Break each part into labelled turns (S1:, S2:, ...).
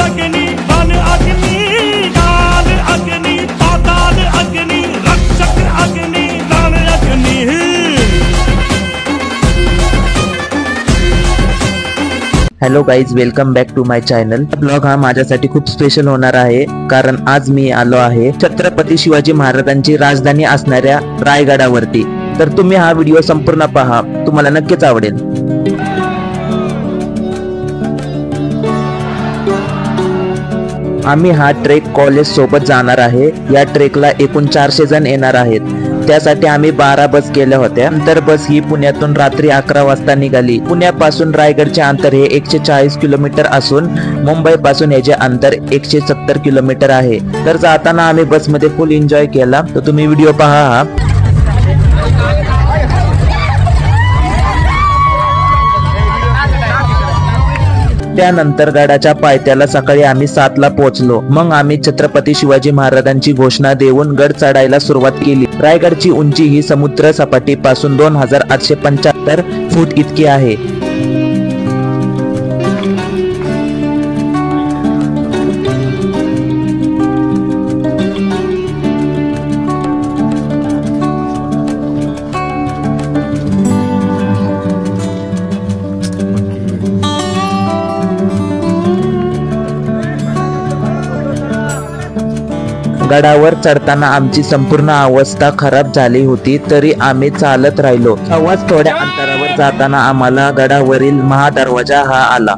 S1: अग्नि वन अग्नि काल अग्नि पाताल अग्नि रक्षक अग्नि रण अग्नि।
S2: Hello guys, welcome back to my channel. Blog हा माझ्यासाठी खूप स्पेशल होणार आहे, कारण आज मी आलो आहे छत्रपती शिवाजी महाराजांची राजधानी असणाऱ्या रायगडावरती। तर तुम्ही हा व्हिडिओ संपूर्ण पहा, तुम्हाला नक्कीच आवडेल। आम्ही हा ट्रेक कॉलेज सोबत जाणार आहे। या ट्रेकला एकूण 400 जण येणार आहेत। त्यासाठी आम्ही 12 बस केल्या होत्या। नंतर बस ही पुण्यातून रात्री 11 वाजता निघाली। पुण्यापासून रायगडचे अंतर हे 140 किलोमीटर असून मुंबई पासून याचे अंतर 170 किलोमीटर आहे। तर जाताना आम्ही बसमध्ये फुल एन्जॉय केला, तर तुम्ही व्हिडिओ पहा। त्यानंतर गडाच्या पायथ्याला सकाळी आम्ही 7ला पोहोचलो। मग आम्ही छत्रपती शिवाजी महाराजांची घोषणा देऊन गड चढायला सुरुवात केली। रायगडची उंची ही समुद्र सपाटीपासून 2875 फूट इतकी आहे। गडावर चढताना आमची संपूर्ण अवस्था खराब झाली होती, तरी आम्ही चालत राहिलो। आवाज थोड्या अंतरावर जाताना आम्हाला गडावरील महादरवाजा हा आला।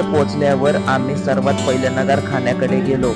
S2: पोहोचल्यावर आम्ही सर्वात पहिले नगरखान्याकडे गेलो।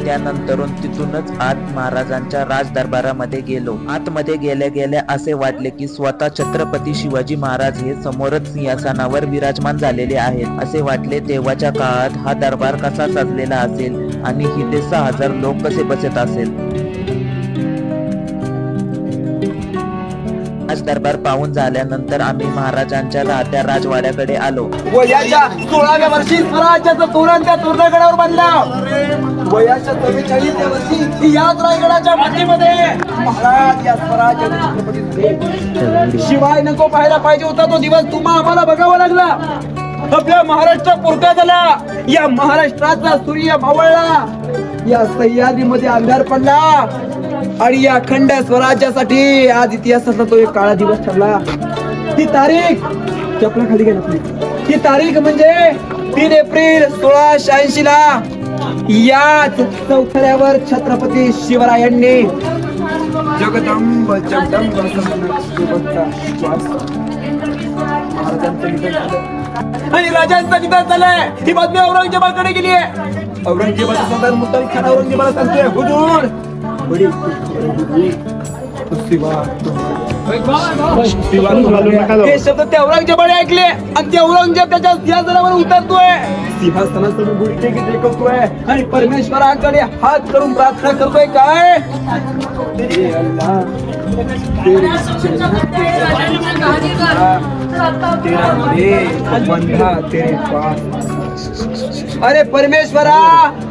S2: त्यानंतरून तिथूनच आत महाराजांच्या राजदरबारामध्ये गेलो। आतमध्ये गेल्या गेल्या असे वाटले की स्वतः छत्रपती शिवाजी महाराज हे समोरच सिंहासनावर विराजमान झालेले आहेत। असे वाटले तेव्हाच्या काळात हा दरबार कसा सजलेला असेल आणि इथे 6000 लोक कसे बसत असेल। दरबार पाहून झाल्यानंतर आम्ही महाराजांच्या राहत्या राजवाड्याकडे आलो।
S3: वयाच्या 16व्या वर्षी स्वराज्याचं तोरण त्या तोरणगडावर बांधलं। वयाच्या 44व्या वर्षी याच रायगडाच्या मातीमध्ये महाराज या स्वराज्याचे छत्रपती झाले। शिवाय नको पाहायला पाहिजे होता तो दिवस तुम्हा आम्हाला बघावा लागला। आपल्या महाराष्ट्र पुरता झाला, या महाराष्ट्राचा सूर्य मावळला, या सह्याद्रीमध्ये अंधार पडला आणि या अखंड स्वराज्यासाठी आज इतिहासाचा तो एक काळा दिवस ठरला। ती तारीख चपला खाली गेला, ती तारीख म्हणजे 3 एप्रिल 1686 ला याच चौथऱ्यावर छत्रपती शिवरायांनी जगदंब जगदंब आणि राजांचं निधन झालंय। ही बातमी औरंगजेबाकडे गेली आहे। औरंगजेबाचा सरदार मुत्तालिक खान औरंगजेबाला सांगतोय, हुजूर बड़ी हे शब्द त्या औरंगजेबाने ऐकले आणि ते औरंगजेब त्याच्या सिंहासनावर उतरतोय, सिंहासनासमोर गुढी टेकवतोय आणि परमेश्वराकडे हात करून प्रार्थना करतोय, काय तेरे अल्लाह तेरे तेरा बंधा तेरे पास। अरे परमेश्वरा,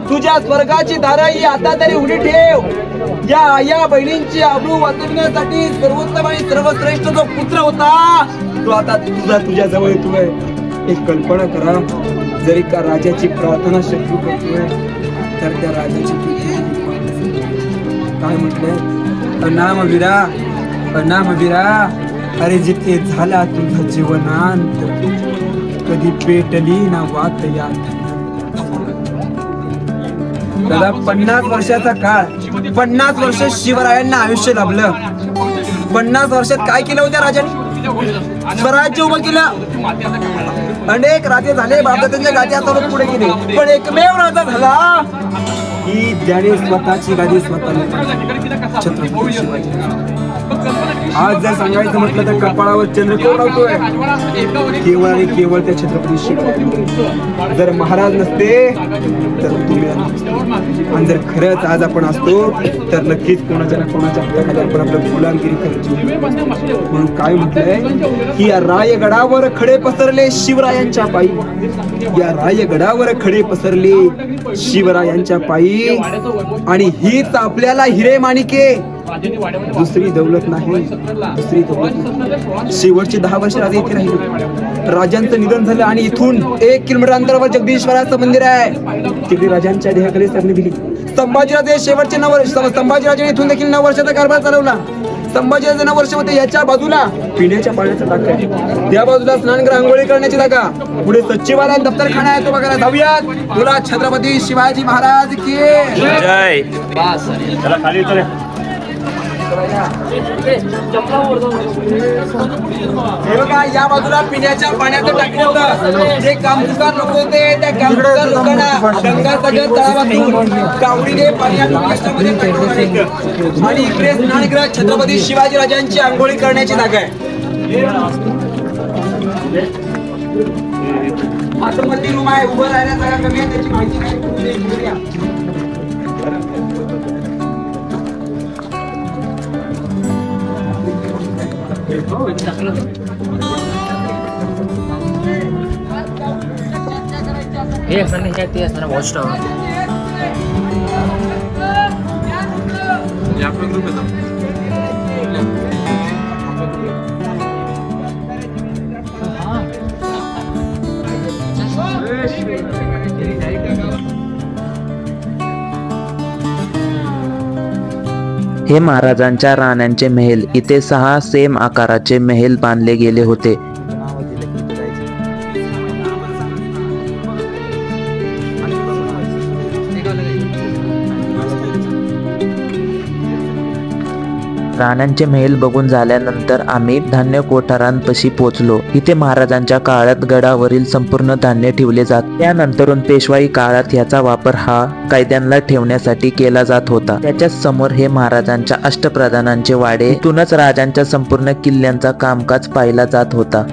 S3: तुझ्या स्वर्गाची दार ही आता तरी उघडी ठेव। या बहिणींची आबरू वाचविण्यासाठी सर्वोत्तम आणि सर्वश्रेष्ठ जो पुत्र होता तो आता तुझ्या जवळ येतोय. एक कल्पना करा, जर एका राजाची प्रार्थना शक्ती करतोय तर त्या राजाची काय म्हटलंय, अनाम वीरा अरे जिथे झाला तुझा जीवनांत कधी पेटली ना वात या. दादा 50 वर्षाचा काळ, 50 वर्ष शिवरायांना आयुष्य लाभलं. 50 वर्षात काय केलं होत्या राजांनी? स्वराज्य उभं केलं. अनेक राजे झाले, बापदादांच्या गादी हातावर पुढे गेले, पण एकमेव राजा झाला की ज्याने स्वतःची गादी स्वतःला छत्रपती शिवाजी. आज जर सांगायचं म्हटलं तर कपाळावर चंद्रकोर लावतोय केवळ आणि केवळ त्या छत्रपती शिवाजी. जर महाराज नसते तर तुम्ही, आणि जर खरंच आज आपण असतो तर नक्कीच कोणाच्या ना कोणाच्या हाताखाली आपण आपलं गुलामगिरी करायची. म्हणून काय म्हटलंय की या रायगडावर खडे पसरले शिवरायांच्या पायी, या रायगडावर खडे पसरले शिवरायांच्या पायी, आणि हीच आपल्याला हिरे माणिके, दुसरी दौलत नाही, दुसरी दौलत नाही. शेवटची 10 वर्ष राजे इथे राहिले. राजांचं निधन झालं आणि इथून 1 किलोमीटर अंतरावर जगदीश्वराचं मंदिर आहे, तिकडे राजांच्या देहाकडे सरणी दिली. संभाजीराजे शेवटचे 9 वर्ष, संभाजीराजाने इथून देखील 9 वर्षाचा कारभार चालवला. संभाजीराजे 9 वर्ष होते. याच्या बाजूला पिण्याच्या पाण्याचा टाका आहे, त्या बाजूला स्नानगृह, आंघोळी करण्याची जागा, पुढे सचिवालय दफ्तरखाना आहे, तो बघायला जाऊयात. बोला छत्रपती शिवाजी महाराज की
S2: जय.
S4: चला खाली उतरा.
S3: हे बघा, या बाजूला पिण्याच्या पाण्याचं टाकी होतं. जे कामचुकार लोक होते त्या कामचुकार लोकांना गंगासागर तळावातून कावडीने पाणी आणून कष्टामध्ये टाकलं जायचं. आणि इकडे स्नानगृह छत्रपती शिवाजी राजांची आंघोळी करण्याची जागा आहे. आतमध्ये रूम आहे, उभं राहायला जागा कमी आहे, त्याची माहिती काय.
S5: हे फ्रेंड हे ते असणार वॉच टावर.
S2: हे महाराजांच्या राण्यांचे महल. इथे 6 सेम आकाराचे महल बांधले गेले होते. राण्यांचे महल बघून झाल्यानंतर आम्ही धान्य कोठारांपाशी पोहोचलो. इथे महाराजांच्या काळात गडावरील संपूर्ण धान्य ठेवले जात. त्यानंतरून पेशवाई काळात याचा वापर हा कैद्यांना ठेवण्यासाठी केला जात होता. त्याच्या समोर हे महाराजांच्या अष्टप्रधानांचे वाडे. इथूनच राजांच्या संपूर्ण किल्ल्यांचा कामकाज पाहिला जात होता.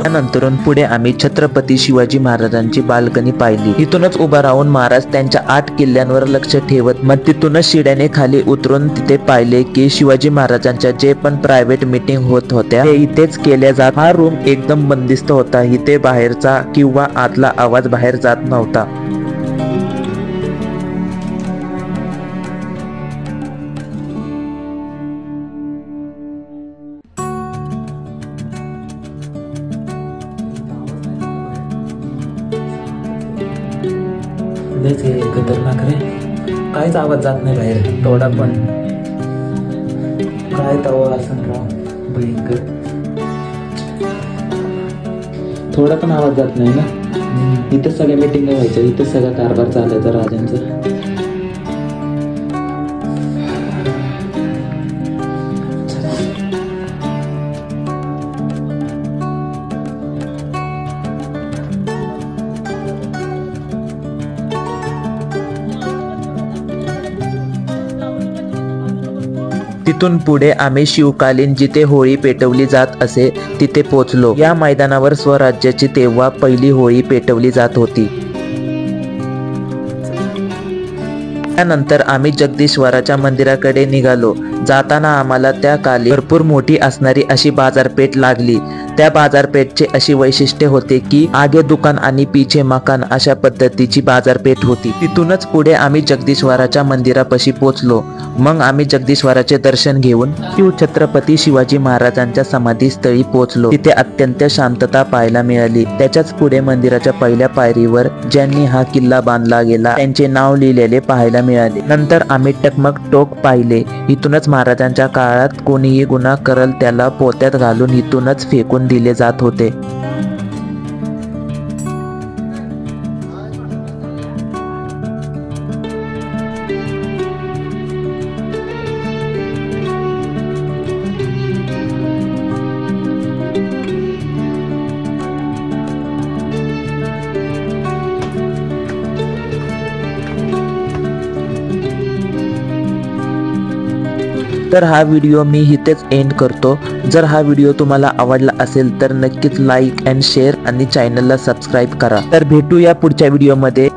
S2: त्यानंतरून पुढे आम्ही छत्रपती शिवाजी महाराजांची बाल्कनी पाहिली. इथूनच उभा राहून महाराज त्यांच्या 8 किल्ल्यांवर लक्ष ठेवत, मग तिथूनच शिड्याने खाली उतरून तिथे पाहिले की शिवाजी महाराजांच्या जे पण प्रायव्हेट मीटिंग होत होत्या ते इथेच केल्या जात. हा रूम एकदम बंदिस्त होता. इथे बाहेरचा किंवा आतला आवाज बाहेर जात नव्हता.
S5: खतरनाक रे, काहीच आवाज जात नाही बाहेर. थोडा पण काय तवा असं राव भयंकर. थोडा पण आवाज जात नाही ना. इथं सगळ्या मीटिंग व्हायच्या, इथं सगळा कारभार चालायचा राजांचा.
S2: तिथून पुढे आम्ही शिवकालीन जिथे होळी पेटवली जात असे तिथे पोचलो. या मैदानावर स्वराज्याची तेव्हा पहिली होळी पेटवली जात होती. त्यानंतर आम्ही जगदीश्वराच्या मंदिराकडे निघालो. जाताना आम्हाला त्या काली भरपूर मोठी असणारी अशी बाजारपेठ लागली. त्या बाजारपेठचे अशी वैशिष्ट्य होते की आगे दुकान आणि पीछे मकान अशा पद्धतीची बाजारपेठ होती. तिथूनच पुढे आम्ही जगदीश्वराच्या मंदिरापाशी पोहोचलो. मग आम्ही जगदीश्वराचे दर्शन घेऊन छत्रपती शिवाजी महाराजांच्या समाधीस्थळी पोहोचलो. तिथे अत्यंत शांतता पाहायला मिळाली. त्याच्याच पुढे मंदिराच्या पहिल्या पायरीवर ज्यांनी हा किल्ला बांधला गेला त्यांचे नाव लिहिलेले पाहायला मिळाले. नंतर आम्ही टकमक टोक पाहिले. इथूनच महाराजांच्या काळात कोणीही गुन्हा करल त्याला पोत्यात घालून इथूनच फेकून दिले जात होते. तर हा व्हिडिओ मी इथेच एंड करतो. जर हा व्हिडिओ तुम्हाला आवडला असेल तर नक्कीच लाईक अँड शेअर आणि चॅनलला सबस्क्राईब करा. तर भेटूया पुढच्या व्हिडिओमध्ये.